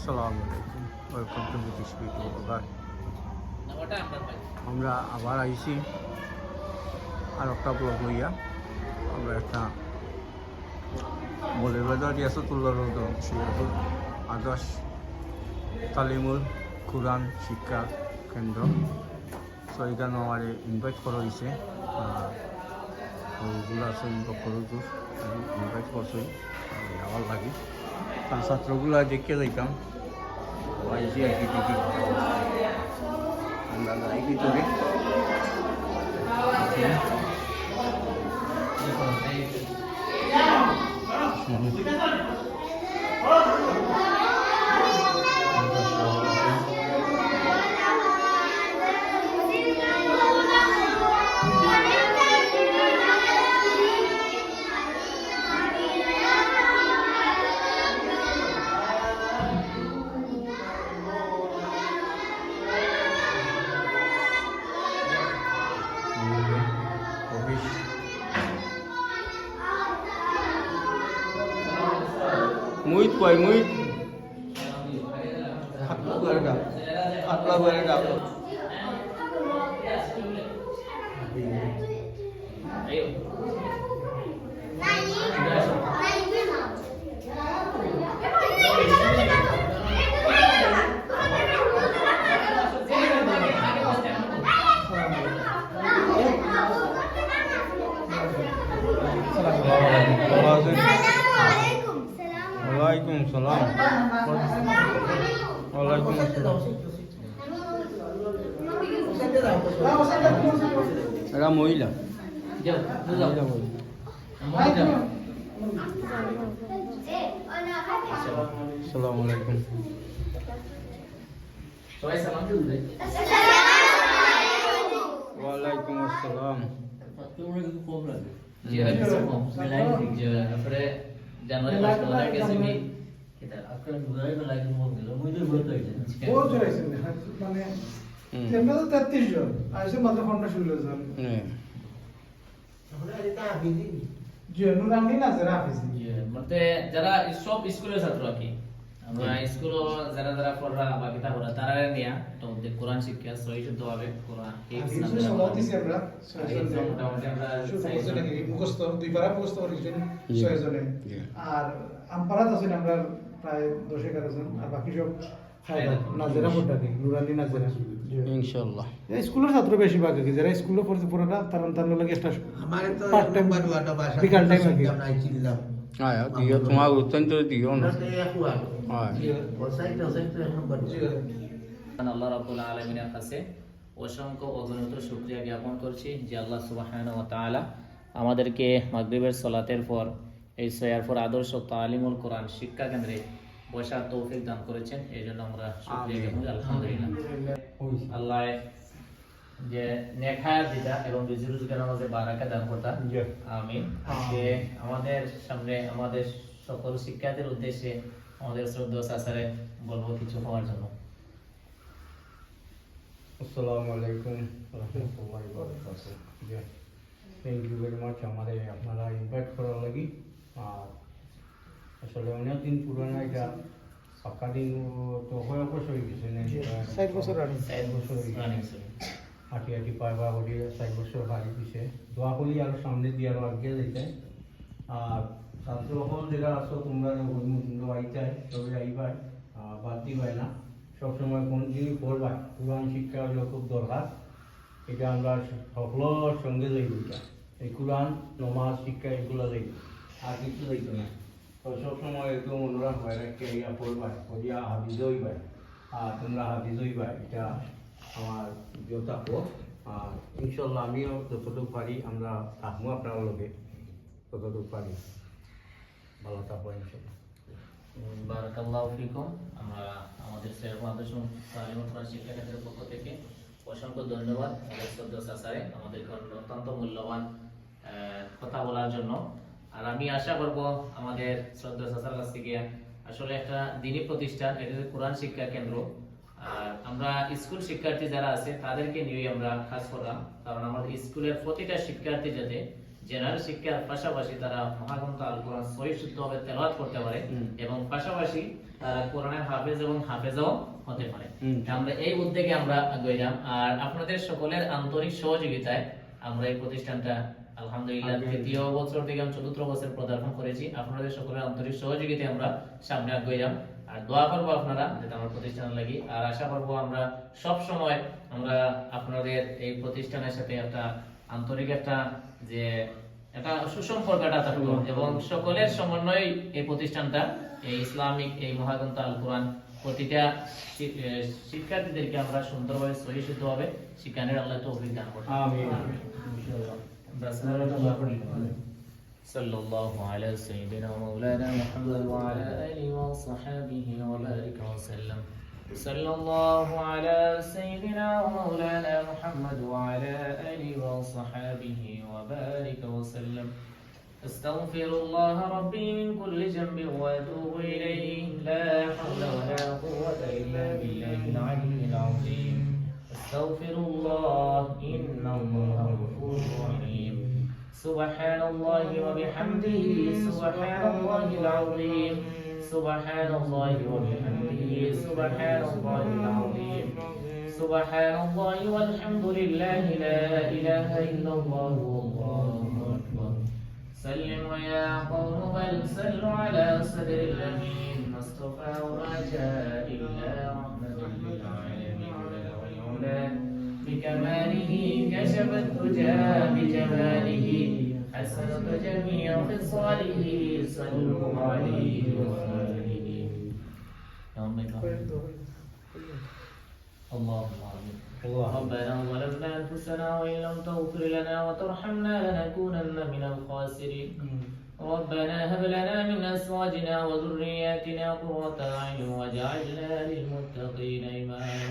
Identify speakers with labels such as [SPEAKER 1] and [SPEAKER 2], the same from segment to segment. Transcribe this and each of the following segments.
[SPEAKER 1] আসসালামু আলাইকুম, welcome to British video blogger. আমরা আবার আইছি আর একটা ব্লগ লইয়া। আমরা একটা বলে বাজার রিয়াসতুল্লাহ রোড সিরাজুল আদর্শ তালিমুল কোরআন শিক্ষা কেন্দ্র। সো এখানে আমার ইনভাইট করা হয়েছে, ওইগুলো আছে করুজুর ইনভাইট করছি আমার লাগে। আর ছাত্রগুলো দেখে যাইতাম আইসি আর কি দেখি আমরা যাই ভিতরে। Muit quay muit. Atla berga. Waalaikumsalam. Waalaikumsalam. Era মহিলা। আসসালামু আলাইকুম। সবাই সালাম দিবেন। ওয়ালাইকুম আসসালাম।
[SPEAKER 2] जी मिलाइन जो après জানুয়ারি মাস তো লাগে সেমি এটা আপনার জুলাই में লাগে মো গেল মুই তো বলতে হইছে
[SPEAKER 3] বহুত হইছে মানে আমরা তো 33 জন আইছে মাত্র 15 জন আমরা এটা হাফিজি জি নুরানি না যারা হাফিজি
[SPEAKER 2] জি মানে যারা সব স্কুলের ছাত্র আর কি আমরা স্কুলে যারা যারা পড়া বা কিতাব পড়া তারা নিয়া তো কোরআন শিক্ষা সহি শুদ্ধভাবে কোরআন এই
[SPEAKER 3] হাফিজি সমাপ্তি আমরা
[SPEAKER 2] মোটামুটি আমরা
[SPEAKER 3] মুখস্থ দুই পারা মুখস্থ করেছেন 6 জনে আর আমপারাত আছেন আমরা প্রায় 10-11 জন আর বাকি সব নাজেরা পড়াকে নুরানি নাজেরা
[SPEAKER 1] ইনশাআল্লাহ।
[SPEAKER 3] স্কুলের ছাত্র বেশি ভাগ কি যারা স্কুলে পড়তে পড়াটা তার লাগে একটা
[SPEAKER 4] हमारे तो
[SPEAKER 3] পার্ট টাইম
[SPEAKER 4] बाटा भाषा
[SPEAKER 3] বিকাল টাইম আর কি
[SPEAKER 4] আমরা চিনলাম
[SPEAKER 1] আয়া দিও তোমার উত্তর তো দিও না।
[SPEAKER 4] আমরা তো একু আর
[SPEAKER 1] হ্যাঁ
[SPEAKER 4] ওসাইট এখন বাড়ছে
[SPEAKER 2] আল্লাহ রাব্বুল আলামিনের কাছে অসংখ্য অগণিত শুকরিয়া জ্ঞাপন করছি যে আল্লাহ সুবহানাহু ওয়া তাআলা আমাদেরকে মাগরিবের সালাতের পর এই সৈয়দপুর আদর্শ তালিমুল কোরআন শিক্ষা কেন্দ্রে বসার তৌফিক দান করেছেন। এই জন্য আমরা শুকরিয়া জ্ঞাপন করি আলহামদুলিল্লাহ। আল্লাহ যে নেখায়াত দিতা এবং রুজি রোজগারের মধ্যে বারাকা দান করতা। আমিন। আজকে আমাদের সামনে আমাদের সকল শিক্ষার্থীর উদ্দেশ্যে আমাদের শ্রদ্ধেয় স্যারে বলবো কিছু হওয়ার জন্য।
[SPEAKER 1] আসসালামু আলাইকুম রাহমাতুল্লাহি ওয়া বারাকাতুহু। থ্যাংক ইউ ভেরি মাচ আমাদের আপনারা ইনভাইট করার লাগি। আর আসলে অনেক দিন পুরানো এটা পাক্কা দিন তো হয়ে বছর হয়ে গেছে না
[SPEAKER 3] 60 বছর রানিং
[SPEAKER 1] 60 বছর হয়ে
[SPEAKER 2] রানিং
[SPEAKER 1] গেছে। হাঁটি পাইবা করি 60 বছর হারি দিছে। দোয়া করি আরো সামনে দিয়ে আরো আগে যাইতে। আর ছাত্র হল যেটা আসো তোমরা আইতাই তবে আইবাই বাদ দিবাই না। সবসময় কোন জিনিস পড়বা কোরআন শিক্ষা হলো খুব দরকার। এটা আমরা সকলের সঙ্গে যাইব। এই কোরআন নমাজ শিক্ষা এগুলো যাইব, আর কিছু যাইতো না। তো সবসময় একদম অনুরাগ হয় রাখে ইয়া পড়বা পড়িয়া হাফিজ হইবাই। আর তোমরা হাফিজ হইবাই, এটা আমার যথার্থ। আর ইনশাল্লাহ আমিও যতটুকু পারি আমরা থাকবো আপনার লগে, ততটুকু পারি ভালো থাকবো ইনশাল্লাহ।
[SPEAKER 2] বারাকাল্লাহু ফিকুম। আমরা আমাদের স্যার আদর্শ তালিমুল কোরআন শিক্ষা কেন্দ্রের পক্ষ থেকে অসংখ্য ধন্যবাদ আমাদের শ্রদ্ধেয় স্যারে আমাদেরকে অত্যন্ত মূল্যবান কথা বলার জন্য। আর আমি আশা করব আমাদের শ্রদ্ধেয় স্যারের কাছ থেকে আসলে একটা দিনী প্রতিষ্ঠান, এটা কোরআন শিক্ষা কেন্দ্র। আর আমরা স্কুল শিক্ষার্থী যারা আছে তাদেরকে নিয়ে আমরা কাজ করলাম, কারণ আমাদের স্কুলের প্রতিটা শিক্ষার্থী যাতে জেনারেল শিক্ষার পাশাপাশি তারা মহাগ্রন্থ আল কোরআন সহি শুদ্ধভাবে তেলাওয়াত করতে পারে এবং পাশাপাশি তারা কোরআনের হাফেজ এবং হাফেজাও হতে পারে। আমরা এই উদ্যোগে আমরা গইলাম, আর আপনাদের সকলের আন্তরিক সহযোগিতায় আমরা এই প্রতিষ্ঠানটা আলহামদুলিল্লাহ তৃতীয় বছর থেকে চতুর্থ বছর পদার্পণ করেছি। আপনাদের সকলের আন্তরিক সহযোগিতায় আমরা সামনে আগাইলাম, আর দোয়া করবো আপনারা যাতে আমার প্রতিষ্ঠান লাগি, আর আশা করবো আমরা সব সময় আমরা আপনাদের এই প্রতিষ্ঠানের সাথে একটা আন্তরিক একটা যে একটা সুসম্পর্কটা থাকবো এবং সকলের সমন্বয়ে এই প্রতিষ্ঠানটা এই ইসলামিক এই মহাগ্রন্থ আল কোরআন প্রতিটা শিক্ষার্থীদেরকে আমরা সুন্দরভাবে সহি শুদ্ধভাবে শিক্ষানের আল্লাহ তৌফিক দান করুন।
[SPEAKER 1] আমিন ইনশাআল্লাহ।
[SPEAKER 2] صلى الله على سيدنا مولانا محمد وعلى آله وصحبه وبارك وسلم. صلى الله على سيدنا ومولانا محمد وعلى آله وصحبه وبارك وسلم. أستغفر الله ربي من كل ذنب وأتوب إليه، لا حول ولا قوة إلا بالله العلي العظيم. أستغفر الله إن الله غفور رحيم. سبحان الله وبحمده سبحان الله العظيم. سبحان الله وبحمده سبحان الله العظيم. سبحان الله والحمد لله لا إله إلا الله والله أكبر. سلم ويا قوم بل سلوا على صدر الأمين ما اصطفى وما جاء إلا رحمة للعالمين والعلا بكماله كشف الدجى بجماله حسنت جميع خصاله صلوا عليه وآله. اللهم آمين. ربنا ظلمنا أنفسنا وإن لم تغفر لنا وترحمنا لنكونن من الخاسرين. ربنا هب لنا من أزواجنا وذرياتنا قرة أعين واجعلنا للمتقين إماما.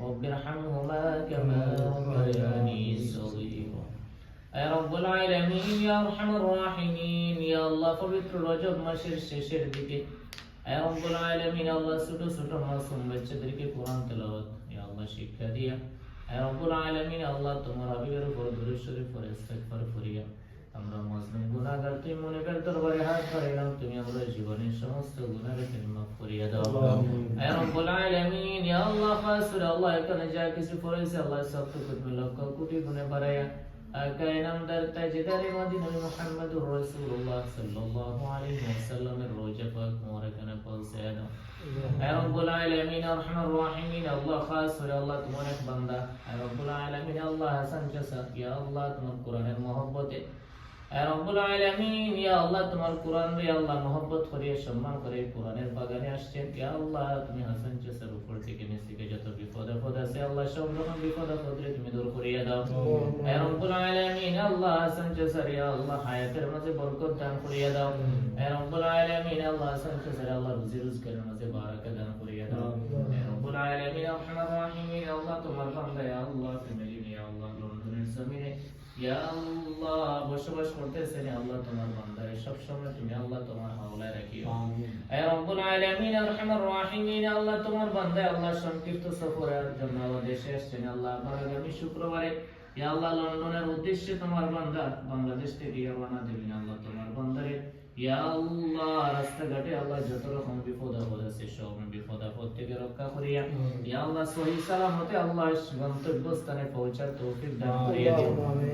[SPEAKER 2] رب ارحمهما كما ربياني صغيرا. يا رب العالمين يا أرحم الراحمين يا الله পবিত্র রজব মাসের শেষের দিকে يا رب العالمين আল্লাহ ছোট ছোট মাসুম বাচ্চাদেরকে কোরআন তেলাওয়াত ইয়া আল্লাহ শিক্ষা দিয়া يا رب العالمين আল্লাহ তোমার হাবিবের উপর দরুদ শরীফ পড়ে ইস্তিগফার করিয়া আমরা মাজলুম গুনাহগার তুমি মুনিবের দরবারে হাত বাড়াইলাম, তুমি আমাদের জীবনের সমস্ত গুনাহকে তুমি মাফ করিয়া দাও يا رب العالمين يا الله খাসুর আল্লাহ এখানে যা কিছু পড়েছে আল্লাহ সব তুমি লক্ষ কোটি গুণে বাড়াইয়া আকায় নামদার তাজদারে মদিনা মুহাম্মদুর রাসূলুল্লাহ সাল্লাল্লাহু আলাইহি ওয়াসাল্লামের রওজা পাক মোবারকানে পৌঁছে দাও يا رب العالمين ارحم الراحمين আল্লাহ খাসুর আল্লাহ তোমার এক বান্দা يا رب العالمين আল্লাহ হাসান চাচা ইয়া আল্লাহ তোমার কোরআনের মহব্বতে يا رب العالمين يا الله তোমার কোরআন রে আল্লাহ মহব্বত করে সম্মান করে কোরআনের বাগানে আসছেন ইয়া আল্লাহ তুমি হাসান চাচার উপর থেকে নিচে যত বিপদ আপদ আছে আল্লাহ সব রকম বিপদ আপদ রে তুমি দূর করিয়া দাও يا رب العالمين আল্লাহ হাসান চাচার ইয়া আল্লাহ হায়াতের মাঝে বরকত দান করিয়া দাও يا رب العالمين আল্লাহ হাসান চাচার আল্লাহ রুজি রোজগারের মাঝে বারাকা দান করিয়া দাও يا رب العالمين আরহামার রাহিমিন আল্লাহ তোমার বান্দা ইয়া আল্লাহ ফ্যামিলি নিয়ে আল্লাহ লন্ডনের জমিনে ইয়া আল্লাহ বসবাস করতেছেন আল্লাহ তোমার বান্দারে সব সময় তুমি আল্লাহ তোমার হাওলায় রাখিও আমিন ইয়া রাব্বুল আলামিন আরহামার রাহিমিন আল্লাহ তোমার বান্দা আল্লাহ সংক্ষিপ্ত সফরের জন্য আমাদের দেশে আসছেন আল্লাহ আগামী শুক্রবারে ইয়া আল্লাহ লন্ডনের উদ্দেশ্যে তোমার বান্দা বাংলাদেশ থেকে রওনা দিবেন আল্লাহ তোমার বান্দারে ইয়া আল্লাহ রাস্তাঘাটে আল্লাহ যত রকম বিপদ আপদ আছে সব বিপদ আপদ থেকে রক্ষা করিয়া ইয়া আল্লাহ সহি সালামতে আল্লাহ গন্তব্যস্থানে পৌঁছার তৌফিক দান করিয়া দিও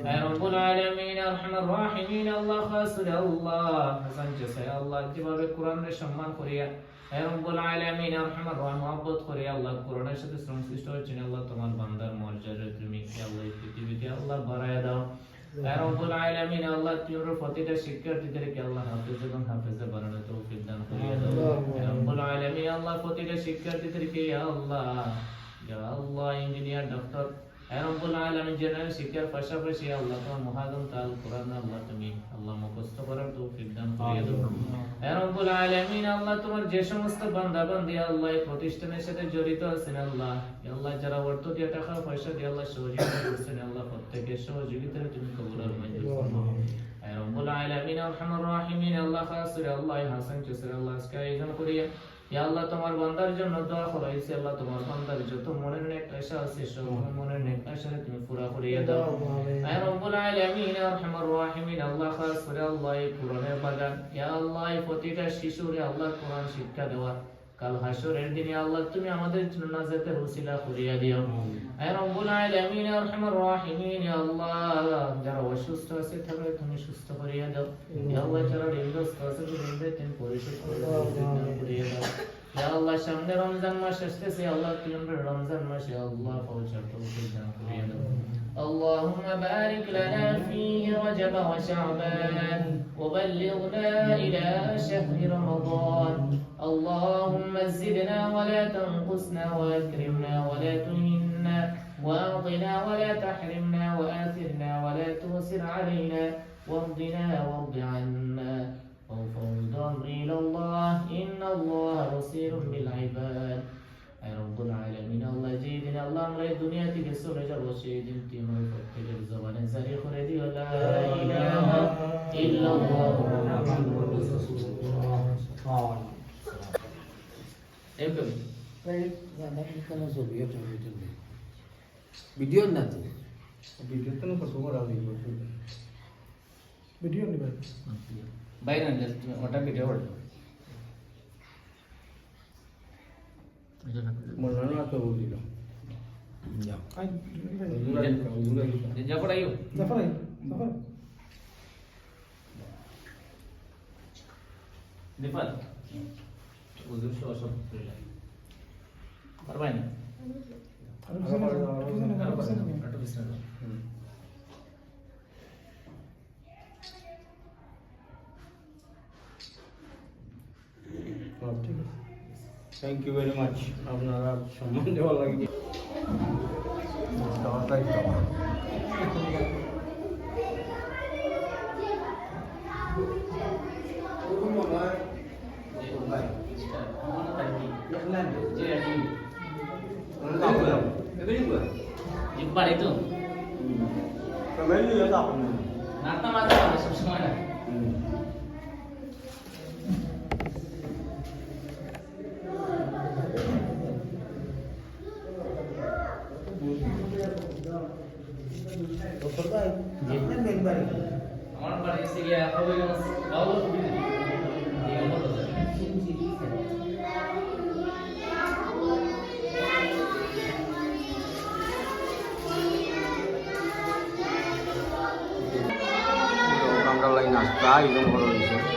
[SPEAKER 2] ইয়া রাব্বুল আলামিন আরহামার রাহিমিন আল্লাহ খাসুর আল্লাহ হাসান চাচা আল্লাহ যেভাবে কোরআনের সম্মান করিয়া ইয়া রাব্বুল আলামিন আরহামার মহব্বত করিয়া আল্লাহ কোরআনের সাথে সংশ্লিষ্ট হচ্ছেন আল্লাহ তোমার বান্দার মর্যাদা তুমি আল্লাহ পৃথিবীতে আল্লাহ বাড়ায়া দাও ইয়া রাব্বুল আলামিন আল্লাহ তোমার প্রতিটা শিক্ষার্থীদেরকে আল্লাহ হাফেজ এবং হাফেজা বানানোর তৌফিক দান করিয়া দাও ইয়া রাব্বুল আলামিন আল্লাহ প্রতিটা শিক্ষার্থীদেরকে ইয়া আল্লাহ ইঞ্জিনিয়ার ডক্টর ইয়া রাব্বুল আলামিন জেনারেল শিক্ষার পাশাপাশি আল্লাহ তোমার মহাগ্রন্থ আল কোরআন আল্লাহ তুমি আল্লাহ মুখস্থ করার তৌফিক দান করিয়া দাও ইয়া রাব্বুল আলামিন আল্লাহ তোমার যে সমস্ত বান্দা বান্দি আল্লাহ এই প্রতিষ্ঠানের সাথে জড়িত আছেন আল্লাহ ইয়া আল্লাহ যারা অর্থ দিয়ে টাকা পয়সা দিয়ে আল্লাহ সহযোগিতা করছেন আল্লাহ প্রত্যেকের সহযোগিতা তুমি কবুল আর মঞ্জুর করো ইয়া রাব্বুল আলামিন আরহামার রাহিমিন আল্লাহ খাসুর আল্লাহ হাসান চাচা আল্লাহ আজকে আয়োজন করিয়া ইয়া আল্লাহ তোমার বান্দার জন্য দোয়া করাইছি আল্লাহ তোমার বান্দার যত মনের নেক আশা আছে সব মনের নেক আশা তুমি পুরা করিয়ে দাও আয় রব্বুল আলামিন আরহামার রাহিমিন আল্লাহ খাস করে আল্লাহ এই কোরআনের বাগান ইয়া আল্লাহ এই প্রতিটা শিশুরে আল্লাহ কোরআন শিক্ষা দেওয়া কাল হাসরের দিনে আল্লাহ তুমি আমাদের জন্য নাজাতের ওসিলা করিয়া দিও আয় রব্বুল আলামিন আরহামার রাহিমিন ইয়া আল্লাহ যারা অসুস্থ আছে তাদের তুমি সুস্থ করিয়া দাও ইয়া আল্লাহ যারা ঋণগ্রস্ত আছে ঋণদের তুমি পরিশোধ করিয়া দাও ইয়া আল্লাহ সামনে রমজান মাস আসতেছে আল্লাহ তুমি আমরা রমজান মাসে আল্লাহ পৌঁছার তৌফিক দান করিয়া দাও اللهم بارك لنا في رجب وشعبان وبلغنا إلى شهر رمضان اللهم زدنا ولا تنقصنا وأكرمنا ولا تهنا وأعطنا ولا تحرمنا وآثرنا ولا تؤثر علينا وارضنا وارض عنا وفوض أمري إلى الله إن الله بصير بالعباد يا رب العالمين الله جيدنا الله أمر الدنيا تكسر جب شيء تيمور فتح الزمان زاري خردي ولا إله إلا الله محمد رسول الله এরকম
[SPEAKER 4] ভিডিও না তো
[SPEAKER 1] ভিডিওতে না ফটো করা হইব
[SPEAKER 3] ভিডিও নিবে
[SPEAKER 2] বাইরে ওটা ভিডিও ওটা
[SPEAKER 1] মনে না তো বলিল
[SPEAKER 3] আই
[SPEAKER 2] যা পড়াইও
[SPEAKER 3] জাফর জাফর
[SPEAKER 2] দিপাল ওদের সব পারবাই না আটো বিছনা
[SPEAKER 1] ঠিক আছে থ্যাংক ইউ ভেরি মাচ আপনারা সম্মান দেওয়া লাগবে
[SPEAKER 2] একবার এই তো নাটনা মাঝে হবে সবসময় না আমার বাড়ি এসে গিয়ে হবে বাবু
[SPEAKER 1] আমরা লাইন আসতা একদম বড় হয়েছে